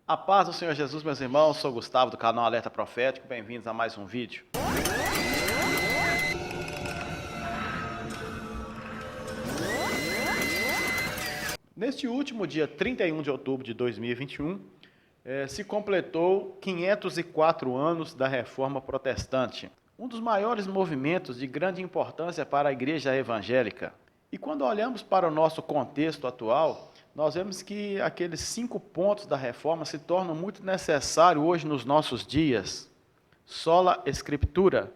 A paz do Senhor Jesus, meus irmãos, sou Gustavo do canal Alerta Profético, bem-vindos a mais um vídeo. Neste último dia 31 de outubro de 2021, se completou 504 anos da Reforma Protestante, um dos maiores movimentos de grande importância para a Igreja Evangélica. E quando olhamos para o nosso contexto atual, nós vemos que aqueles 5 pontos da reforma se tornam muito necessários hoje nos nossos dias. Sola Scriptura,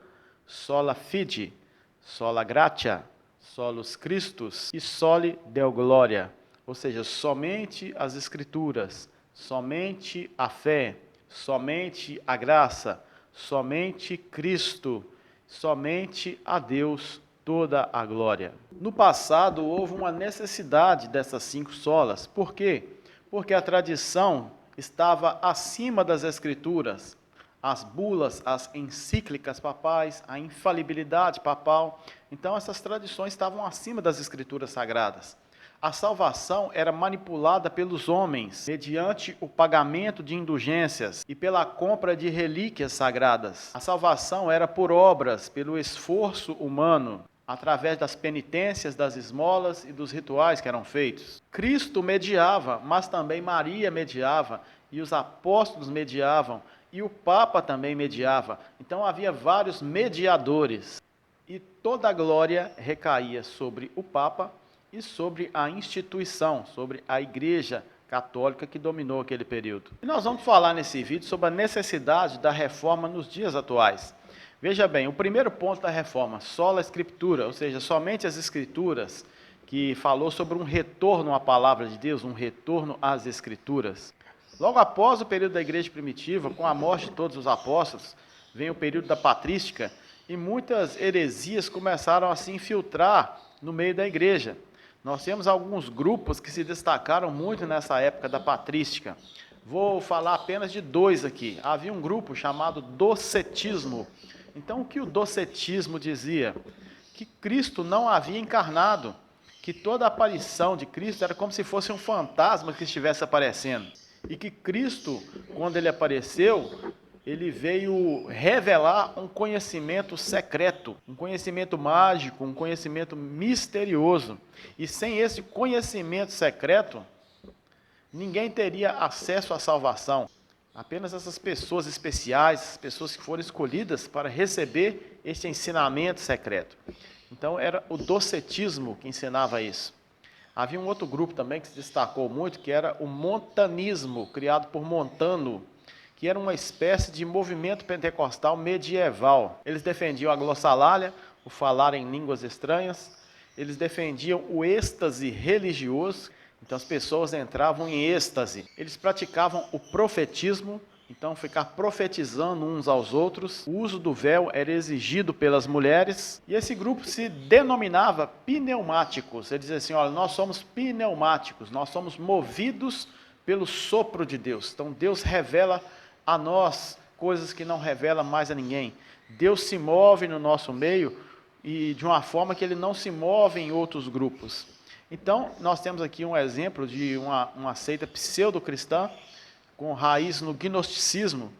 sola fide, sola gratia, solus Christus e soli Deo gloria. Ou seja, somente as Escrituras, somente a fé, somente a graça, somente Cristo, somente a Deus toda a glória. No passado, houve uma necessidade dessas 5 solas. Por quê? Porque a tradição estava acima das Escrituras. As bulas, as encíclicas papais, a infalibilidade papal. Então, essas tradições estavam acima das Escrituras sagradas. A salvação era manipulada pelos homens, mediante o pagamento de indulgências e pela compra de relíquias sagradas. A salvação era por obras, pelo esforço humano, através das penitências, das esmolas e dos rituais que eram feitos. Cristo mediava, mas também Maria mediava, e os apóstolos mediavam, e o Papa também mediava. Então havia vários mediadores, e toda a glória recaía sobre o Papa e sobre a instituição, sobre a Igreja Católica que dominou aquele período. E nós vamos falar nesse vídeo sobre a necessidade da reforma nos dias atuais. Veja bem, o primeiro ponto da reforma, sola Scriptura, ou seja, somente as Escrituras, que falou sobre um retorno à palavra de Deus, um retorno às Escrituras. Logo após o período da Igreja Primitiva, com a morte de todos os apóstolos, vem o período da patrística, e muitas heresias começaram a se infiltrar no meio da Igreja. Nós temos alguns grupos que se destacaram muito nessa época da patrística. Vou falar apenas de 2 aqui. Havia um grupo chamado docetismo. Então, o que o docetismo dizia? Que Cristo não havia encarnado, que toda a aparição de Cristo era como se fosse um fantasma que estivesse aparecendo. E que Cristo, quando ele apareceu, ele veio revelar um conhecimento secreto, um conhecimento mágico, um conhecimento misterioso. E sem esse conhecimento secreto, ninguém teria acesso à salvação. Apenas essas pessoas especiais, as pessoas que foram escolhidas para receber este ensinamento secreto. Então era o docetismo que ensinava isso. Havia um outro grupo também que se destacou muito, que era o montanismo, criado por Montano, que era uma espécie de movimento pentecostal medieval. Eles defendiam a glossolalia, o falar em línguas estranhas, eles defendiam o êxtase religioso, então as pessoas entravam em êxtase. Eles praticavam o profetismo, então ficar profetizando uns aos outros. O uso do véu era exigido pelas mulheres, e esse grupo se denominava pneumáticos. Eles diziam assim, olha, nós somos pneumáticos, nós somos movidos pelo sopro de Deus. Então Deus revela a nós coisas que não revela mais a ninguém. Deus se move no nosso meio e de uma forma que ele não se move em outros grupos. Então, nós temos aqui um exemplo de uma seita pseudo-cristã com raiz no gnosticismo.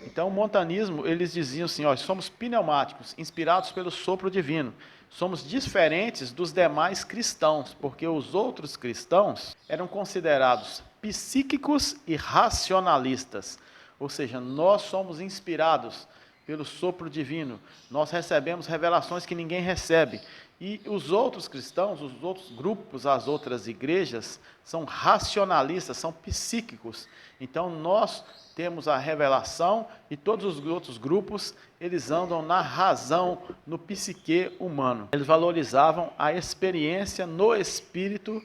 Então, o montanismo, eles diziam assim, ó, somos pneumáticos, inspirados pelo sopro divino. Somos diferentes dos demais cristãos, porque os outros cristãos eram considerados psíquicos e racionalistas. Ou seja, nós somos inspirados pelo sopro divino. Nós recebemos revelações que ninguém recebe. E os outros cristãos, os outros grupos, as outras igrejas, são racionalistas, são psíquicos. Então, nós temos a revelação e todos os outros grupos, eles andam na razão, no psique humano. Eles valorizavam a experiência no espírito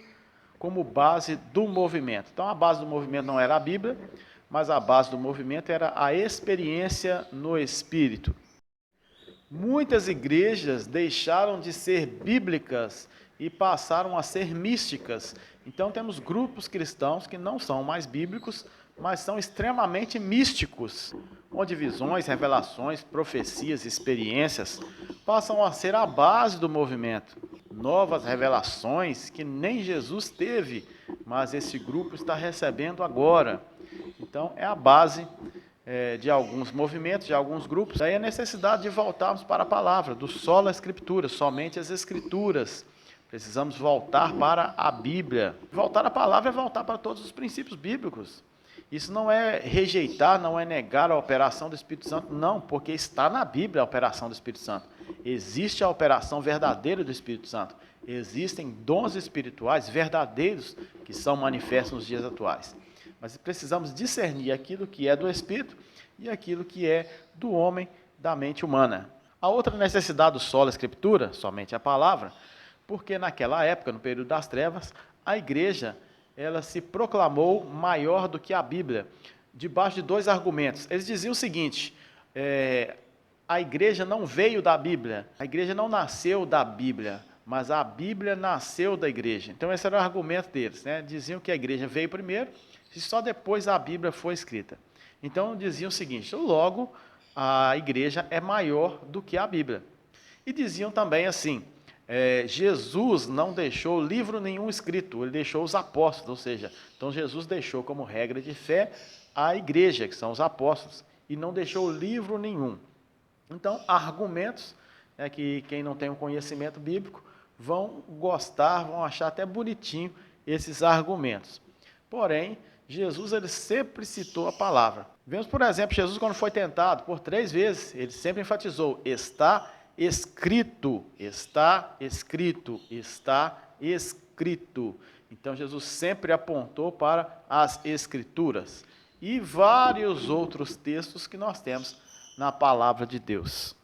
como base do movimento. Então, a base do movimento não era a Bíblia, mas a base do movimento era a experiência no espírito. Muitas igrejas deixaram de ser bíblicas e passaram a ser místicas. Então temos grupos cristãos que não são mais bíblicos, mas são extremamente místicos, onde visões, revelações, profecias, experiências passam a ser a base do movimento. novas revelações que nem Jesus teve, mas esse grupo está recebendo agora. Então, é a base de alguns movimentos, de alguns grupos. Daí a necessidade de voltarmos para a palavra, do sola escritura, somente as escrituras. Precisamos voltar para a Bíblia. Voltar à palavra é voltar para todos os princípios bíblicos. Isso não é rejeitar, não é negar a operação do Espírito Santo, não, porque está na Bíblia a operação do Espírito Santo. Existe a operação verdadeira do Espírito Santo. Existem dons espirituais verdadeiros que são manifestos nos dias atuais. Mas precisamos discernir aquilo que é do Espírito e aquilo que é do homem, da mente humana. A outra necessidade do sola escritura, somente a palavra, porque naquela época, no período das trevas, a igreja ela se proclamou maior do que a Bíblia, debaixo de dois argumentos. Eles diziam o seguinte, a igreja não veio da Bíblia, a igreja não nasceu da Bíblia, mas a Bíblia nasceu da igreja. Então esse era o argumento deles, né? Diziam que a igreja veio primeiro e só depois a Bíblia foi escrita. Então diziam o seguinte, logo a igreja é maior do que a Bíblia. E diziam também assim, Jesus não deixou livro nenhum escrito, ele deixou os apóstolos, ou seja, então Jesus deixou como regra de fé a igreja, que são os apóstolos, e não deixou livro nenhum. Então, argumentos que quem não tem um conhecimento bíblico vão gostar, vão achar até bonitinho esses argumentos. Porém, Jesus ele sempre citou a palavra. Vemos, por exemplo, Jesus quando foi tentado por 3 vezes, ele sempre enfatizou, está escrito, está escrito, está escrito. Então Jesus sempre apontou para as escrituras e vários outros textos que nós temos na palavra de Deus.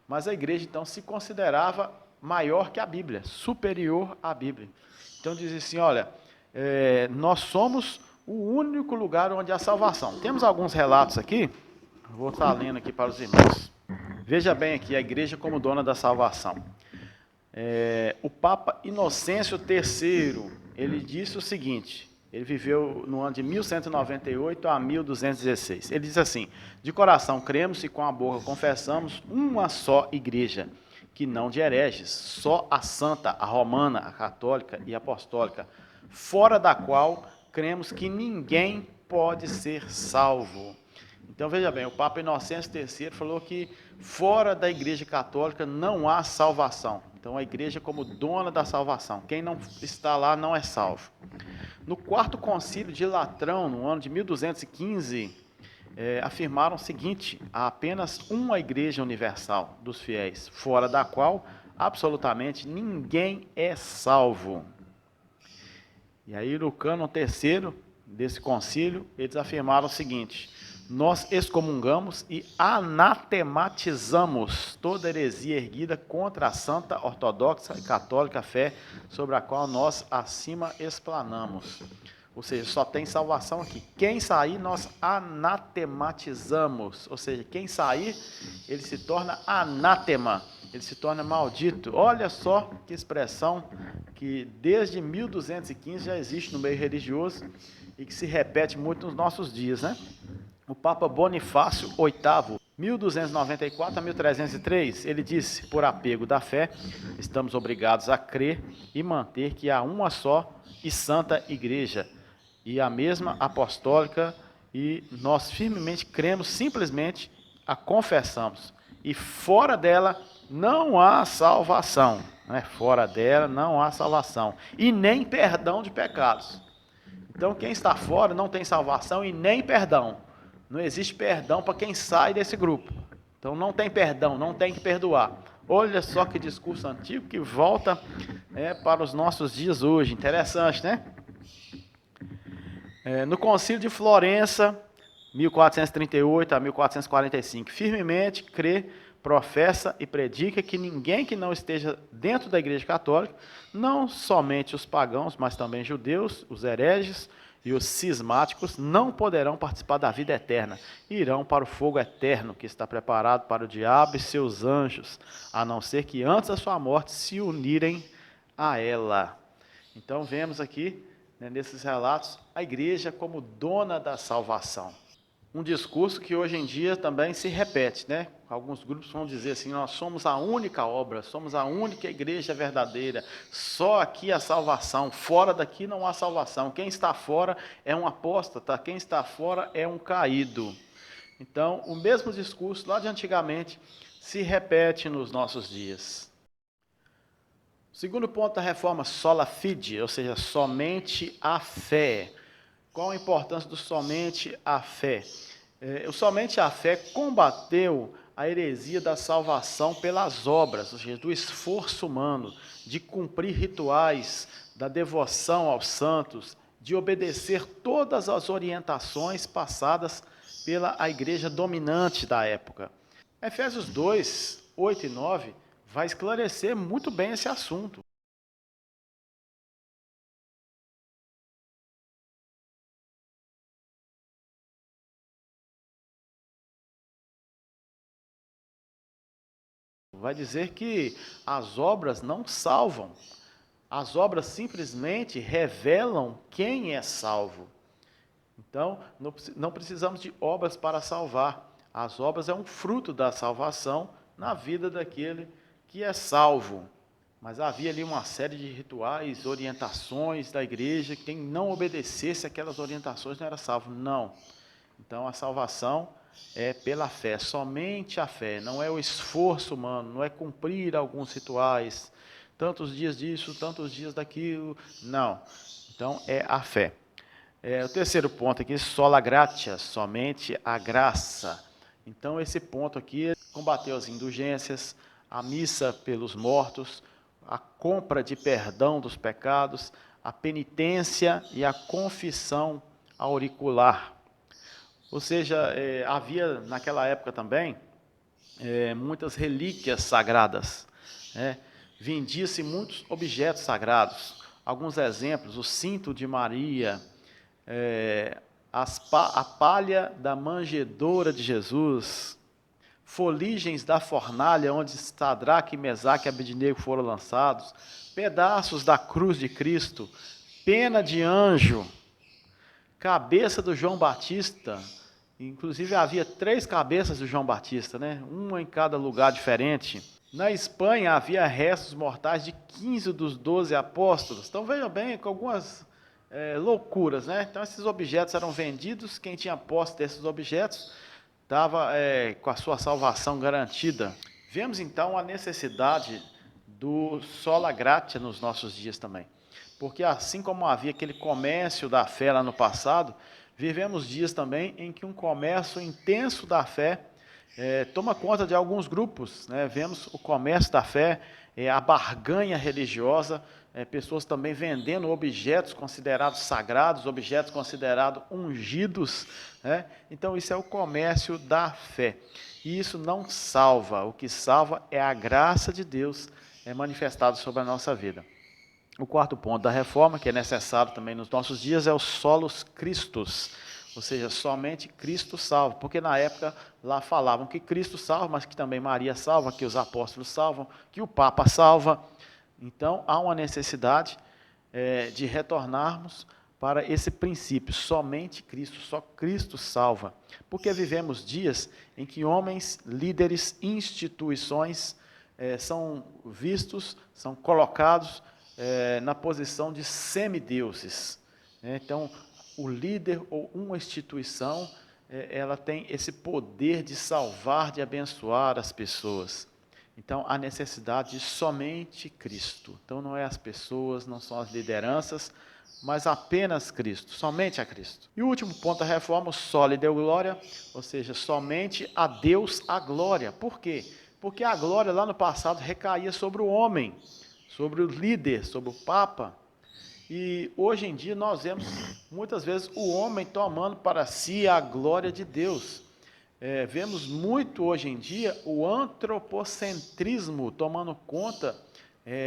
Mas a igreja então se considerava maior que a Bíblia, superior à Bíblia. Então diz assim, olha, nós somos o único lugar onde há salvação. Temos alguns relatos aqui, vou estar lendo aqui para os irmãos. Veja bem aqui, a igreja como dona da salvação. O Papa Inocêncio III, ele disse o seguinte, ele viveu no ano de 1198 a 1216. Ele diz assim, de coração cremos e com a boca confessamos uma só igreja, que não de hereges, só a santa, a romana, a católica e a apostólica, fora da qual cremos que ninguém pode ser salvo. Então veja bem, o Papa Inocêncio III falou que fora da igreja católica não há salvação. Então a igreja como dona da salvação, quem não está lá não é salvo. No 4º concílio de Latrão, no ano de 1215, afirmaram o seguinte, há apenas uma igreja universal dos fiéis, fora da qual absolutamente ninguém é salvo. E aí no cânon 3º desse concílio, eles afirmaram o seguinte, nós excomungamos e anatematizamos toda heresia erguida contra a santa, ortodoxa e católica fé sobre a qual nós acima explanamos. Ou seja, só tem salvação aqui. Quem sair, nós anatematizamos. Ou seja, quem sair, ele se torna anátema, ele se torna maldito. Olha só que expressão que desde 1215 já existe no meio religioso e que se repete muito nos nossos dias, né? O Papa Bonifácio VIII, 1294 a 1303, ele disse, por apego da fé, estamos obrigados a crer e manter que há uma só e santa igreja, e a mesma apostólica, e nós firmemente cremos, simplesmente a confessamos, e fora dela não há salvação, né? Fora dela não há salvação, e nem perdão de pecados. Então quem está fora não tem salvação e nem perdão. Não existe perdão para quem sai desse grupo. Então não tem perdão, não tem que perdoar. Olha só que discurso antigo que volta para os nossos dias hoje. Interessante, né? No Concílio de Florença, 1438 a 1445, firmemente crê, professa e predica que ninguém que não esteja dentro da Igreja Católica, não somente os pagãos, mas também judeus, os hereges, e os cismáticos não poderão participar da vida eterna, irão para o fogo eterno que está preparado para o diabo e seus anjos, a não ser que antes da sua morte se unirem a ela. Então vemos aqui, nesses relatos, a igreja como dona da salvação. Um discurso que hoje em dia também se repete, né? Alguns grupos vão dizer assim, nós somos a única obra, somos a única igreja verdadeira, só aqui a salvação, fora daqui não há salvação. Quem está fora é um apóstata, quem está fora é um caído. Então, o mesmo discurso lá de antigamente se repete nos nossos dias. O segundo ponto da reforma, sola fide, ou seja, somente a fé. Qual a importância do somente a fé? O somente a fé combateu a heresia da salvação pelas obras, ou seja, do esforço humano, de cumprir rituais, da devoção aos santos, de obedecer todas as orientações passadas pela igreja dominante da época. Efésios 2, 8 e 9 vai esclarecer muito bem esse assunto. Vai dizer que as obras não salvam, as obras simplesmente revelam quem é salvo. Então, não precisamos de obras para salvar. As obras é um fruto da salvação na vida daquele que é salvo. Mas havia ali uma série de rituais, orientações da igreja, quem não obedecesse aquelas orientações não era salvo. Não. Então, a salvação é pela fé, somente a fé, não é o esforço humano, não é cumprir alguns rituais, tantos dias disso, tantos dias daquilo, não. Então, é a fé. O terceiro ponto aqui, sola gratia, somente a graça. Então, esse ponto aqui combateu as indulgências, a missa pelos mortos, a compra de perdão dos pecados, a penitência e a confissão auricular. Ou seja, havia naquela época também muitas relíquias sagradas, né? Vendia-se muitos objetos sagrados. Alguns exemplos, o cinto de Maria, a palha da manjedoura de Jesus, foligens da fornalha onde Sadraque, Mesaque e Abednego foram lançados, pedaços da cruz de Cristo, pena de anjo, cabeça do João Batista. Inclusive havia 3 cabeças do João Batista, né? Uma em cada lugar diferente. Na Espanha havia restos mortais de 15 dos 12 apóstolos. Então vejam bem, com algumas loucuras, né? Então esses objetos eram vendidos, quem tinha posse desses objetos estava com a sua salvação garantida. Vemos então a necessidade do sola gratia nos nossos dias também. Porque assim como havia aquele comércio da fé lá no passado, vivemos dias também em que um comércio intenso da fé toma conta de alguns grupos, né? Vemos o comércio da fé, a barganha religiosa, pessoas também vendendo objetos considerados sagrados, objetos considerados ungidos, né? Então isso é o comércio da fé. E isso não salva, o que salva é a graça de Deus manifestada sobre a nossa vida. O quarto ponto da reforma, que é necessário também nos nossos dias, é o solos Christus, ou seja, somente Cristo salva, porque na época lá falavam que Cristo salva, mas que também Maria salva, que os apóstolos salvam, que o Papa salva. Então há uma necessidade de retornarmos para esse princípio, somente Cristo, só Cristo salva, porque vivemos dias em que homens, líderes, instituições são vistos, são colocados na posição de semideuses. Então, o líder ou uma instituição, ela tem esse poder de salvar, de abençoar as pessoas. Então, há necessidade de somente Cristo. Então, não é as pessoas, não são as lideranças, mas apenas Cristo, somente a Cristo. E o último ponto da reforma, o soli deo glória, ou seja, somente a Deus a glória. Por quê? Porque a glória lá no passado recaía sobre o homem, sobre o líder, sobre o Papa. E hoje em dia nós vemos muitas vezes o homem tomando para si a glória de Deus. Vemos muito hoje em dia o antropocentrismo tomando conta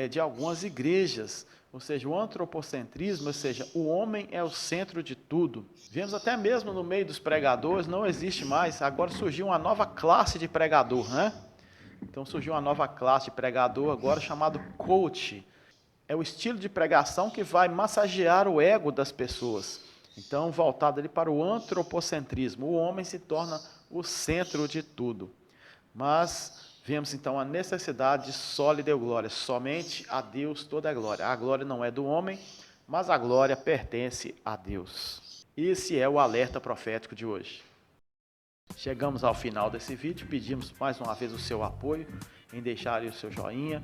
de algumas igrejas. Ou seja, o antropocentrismo, ou seja, o homem é o centro de tudo. Vemos até mesmo no meio dos pregadores, não existe mais, agora surgiu uma nova classe de pregador, né? Então surgiu uma nova classe de pregador agora chamado coach. É o estilo de pregação que vai massagear o ego das pessoas. Então, voltado ali para o antropocentrismo, o homem se torna o centro de tudo. Mas vemos então a necessidade de só lhe deu glória, somente a Deus toda a glória. A glória não é do homem, mas a glória pertence a Deus. Esse é o alerta profético de hoje. Chegamos ao final desse vídeo, pedimos mais uma vez o seu apoio, em deixar aí o seu joinha,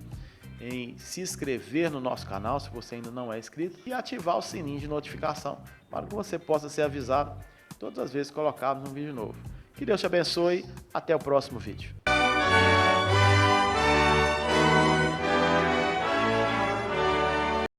em se inscrever no nosso canal, se você ainda não é inscrito, e ativar o sininho de notificação, para que você possa ser avisado todas as vezes que colocarmos um vídeo novo. Que Deus te abençoe, até o próximo vídeo.